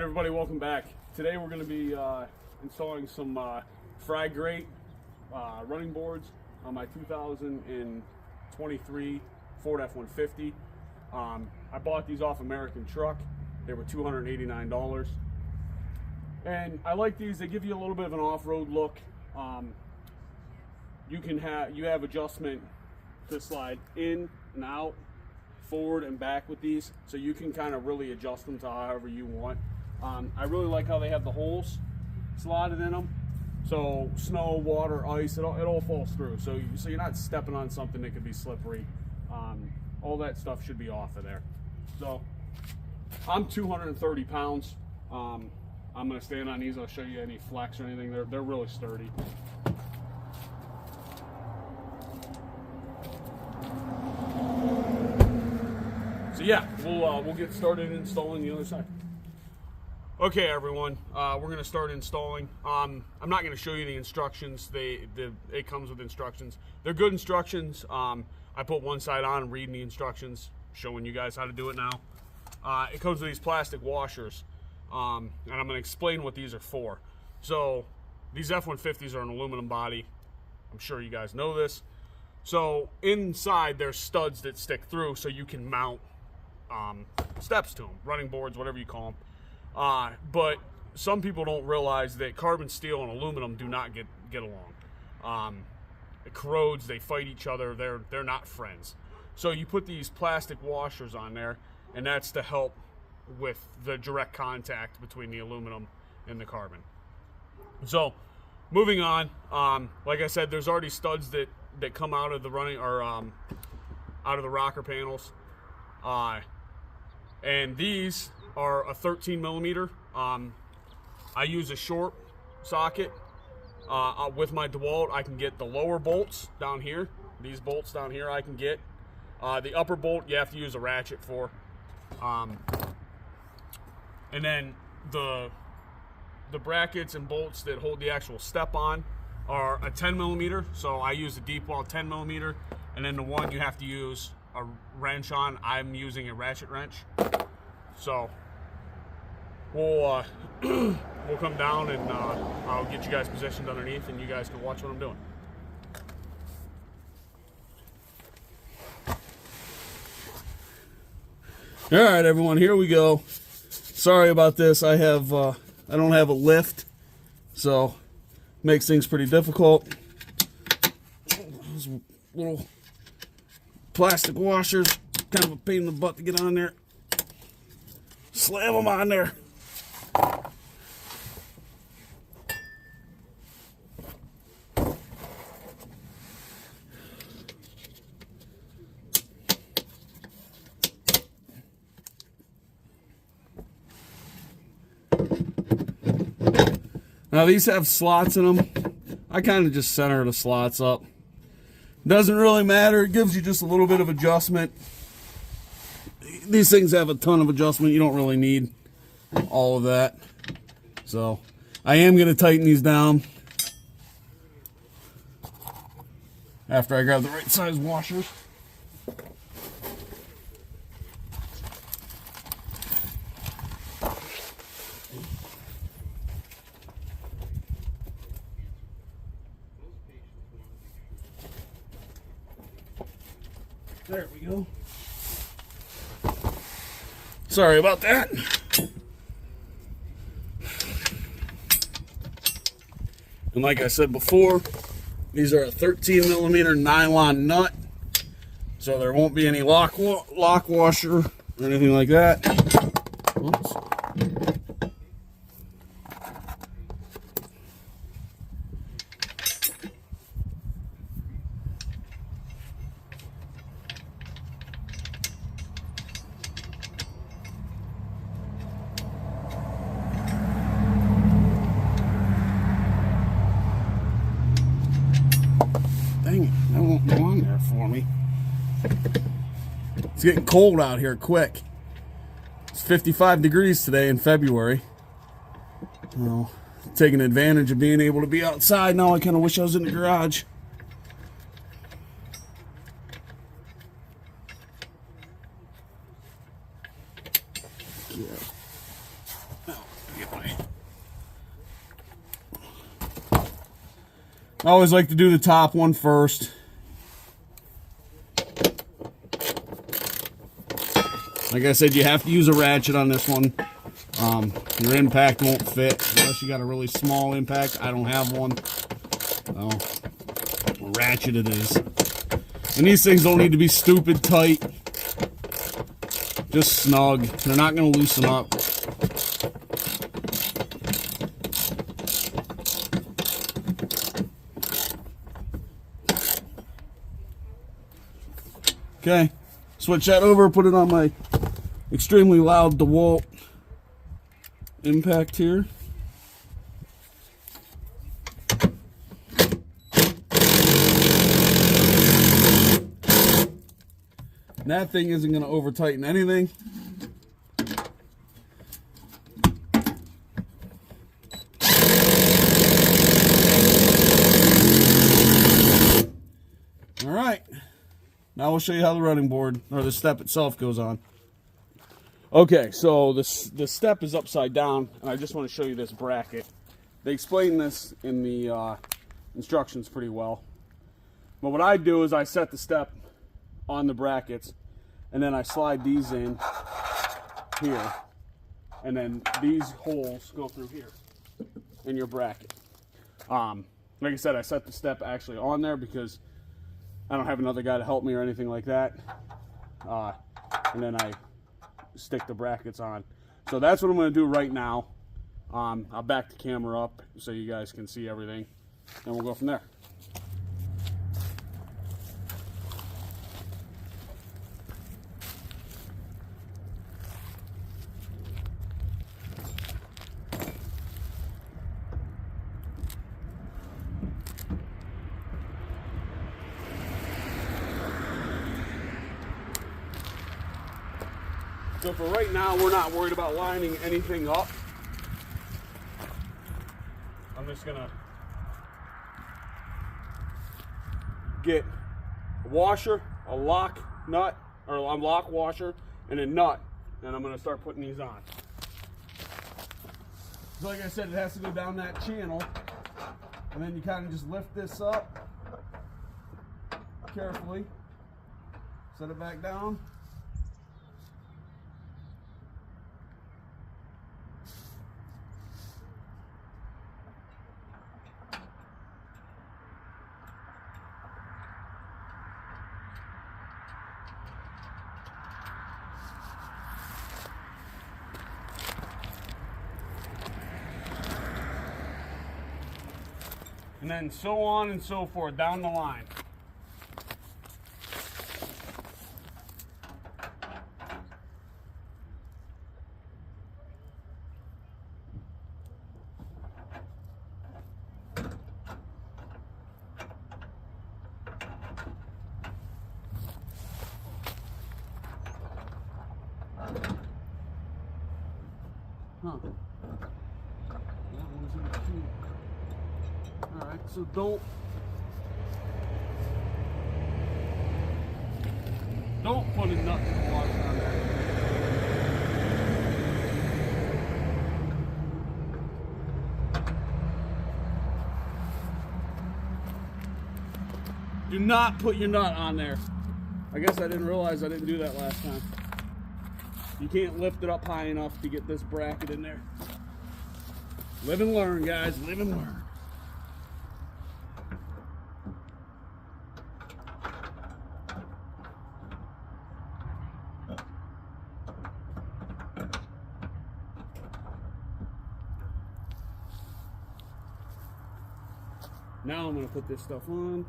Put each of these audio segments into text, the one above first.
Alright everybody, welcome back. Today we're going to be installing some frag grate running boards on my 2023 Ford F-150. I bought these off American Truck. They were $289. And I like these. They give you a little bit of an off-road look. You have adjustment to slide in and out, forward and back with these, so you can kind of really adjust them to however you want. I really like how they have the holes slotted in them, so snow, water, ice, it all falls through, so you're not stepping on something that could be slippery. All that stuff should be off of there. So I'm 230 pounds. I'm going to stand on these. I'll show you any flex or anything. They're really sturdy. So yeah, we'll get started installing the other side. Okay, everyone, we're going to start installing. I'm not going to show you the instructions. It comes with instructions. They're good instructions. I put one side on, reading the instructions, showing you guys how to do it now. It comes with these plastic washers, and I'm going to explain what these are for. So these F-150s are an aluminum body. I'm sure you guys know this. So inside there's studs that stick through, so you can mount steps to them, running boards, whatever you call them. But some people don't realize that carbon steel and aluminum do not get along. It corrodes, they fight each other, they're not friends. So you put these plastic washers on there, and that's to help with the direct contact between the aluminum and the carbon. So moving on, like I said, there's already studs that come out of the running or out of the rocker panels. And these are a 13 millimeter. I use a short socket. With my DeWalt, I can get the lower bolts down here. These bolts down here I can get. The upper bolt you have to use a ratchet for. And then the brackets and bolts that hold the actual step on are a 10 millimeter. So I use a deep wall 10 millimeter. And then the one you have to use a wrench on, I'm using a ratchet wrench. So we'll come down and I'll get you guys positioned underneath, and you guys can watch what I'm doing. All right, everyone, here we go. Sorry about this. I don't have a lift, so makes things pretty difficult. Those little plastic washers, kind of a pain in the butt to get on there. Slam them on there. Now these have slots in them. I kind of just center the slots up. Doesn't really matter. It gives you just a little bit of adjustment. These things have a ton of adjustment. You don't really need all of that. So I am going to tighten these down after I grab the right size washers. There we go. Sorry about that. And like I said before, these are a 13 millimeter nylon nut, so there won't be any lock washer or anything like that. Oops. Dang it, that won't go on there for me. It's getting cold out here quick. It's 55 degrees today in February. Well, taking advantage of being able to be outside. Now I kind of wish I was in the garage. Yeah. get my... I always like to do the top one first. Like I said, you have to use a ratchet on this one. Your impact won't fit unless you got a really small impact. I don't have one. So, ratchet it is. And these things don't need to be stupid tight. Just snug. They're not going to loosen up. Okay, switch that over, put it on my extremely loud DeWalt impact here. And that thing isn't going to over tighten anything. All right. Now we'll show you how the running board, or the step itself, goes on. Okay, so the step is upside down, and I just want to show you this bracket. They explain this in the instructions pretty well. But what I do is I set the step on the brackets, and then I slide these in here, and then these holes go through here in your bracket. Like I said, I set the step actually on there because I don't have another guy to help me or anything like that. And then I stick the brackets on. So that's what I'm going to do right now. I'll back the camera up so you guys can see everything, and we'll go from there. So for right now, we're not worried about lining anything up. I'm just gonna get a washer, a lock nut, or a lock washer, and a nut, and I'm gonna start putting these on. So like I said, it has to go down that channel, and then you kind of just lift this up carefully, set it back down. And then so on and so forth down the line. Huh. That one's in too. Alright, so don't put a nut in the washer on that. Do not put your nut on there. I guess I didn't realize I didn't do that last time. You can't lift it up high enough to get this bracket in there. Live and learn, guys. Live and learn. Now I'm going to put this stuff on.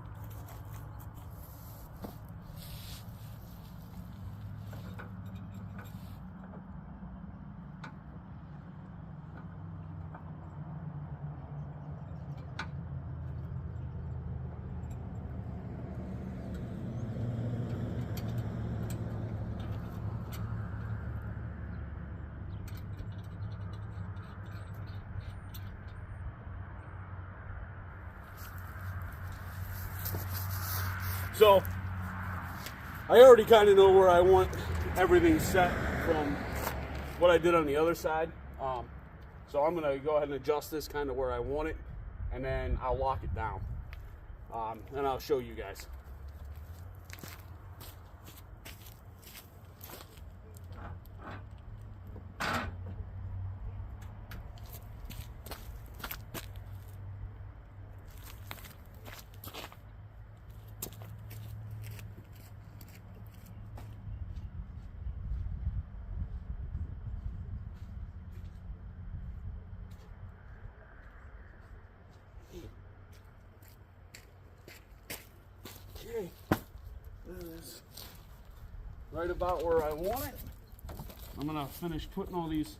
So, I already kind of know where I want everything set from what I did on the other side. So I'm gonna go ahead and adjust this kind of where I want it, and then I'll lock it down. And I'll show you guys. Okay, this is right about where I want it. I'm gonna finish putting all these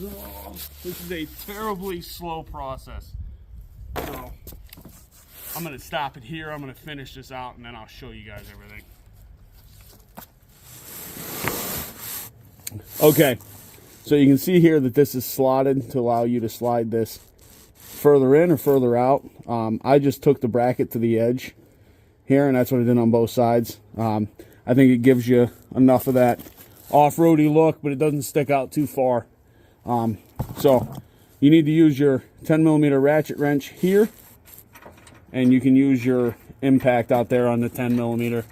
Oh, this is a terribly slow process. So I'm going to stop it here. I'm going to finish this out, and then I'll show you guys everything. Okay, so you can see here that this is slotted to allow you to slide this further in or further out. I just took the bracket to the edge here, and that's what I did on both sides. I think it gives you enough of that off-roady look, but it doesn't stick out too far. So you need to use your 10mm ratchet wrench here, and you can use your impact out there on the 10mm.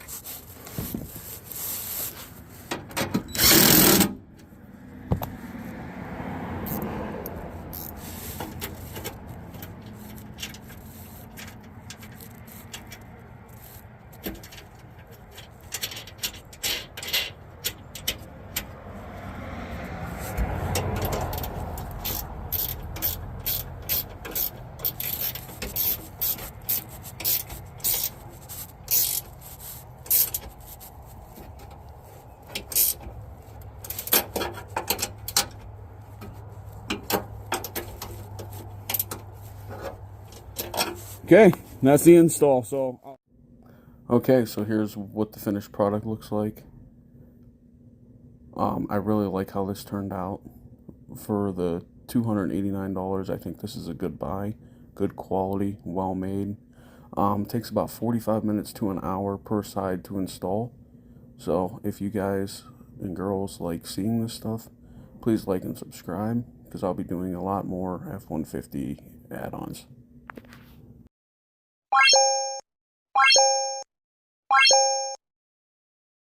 Okay, that's the install. So, okay, so here's what the finished product looks like. I really like how this turned out. For the $289, I think this is a good buy. Good quality, well made. Takes about 45 minutes to an hour per side to install. So if you guys and girls like seeing this stuff, please like and subscribe, because I'll be doing a lot more F-150 add-ons.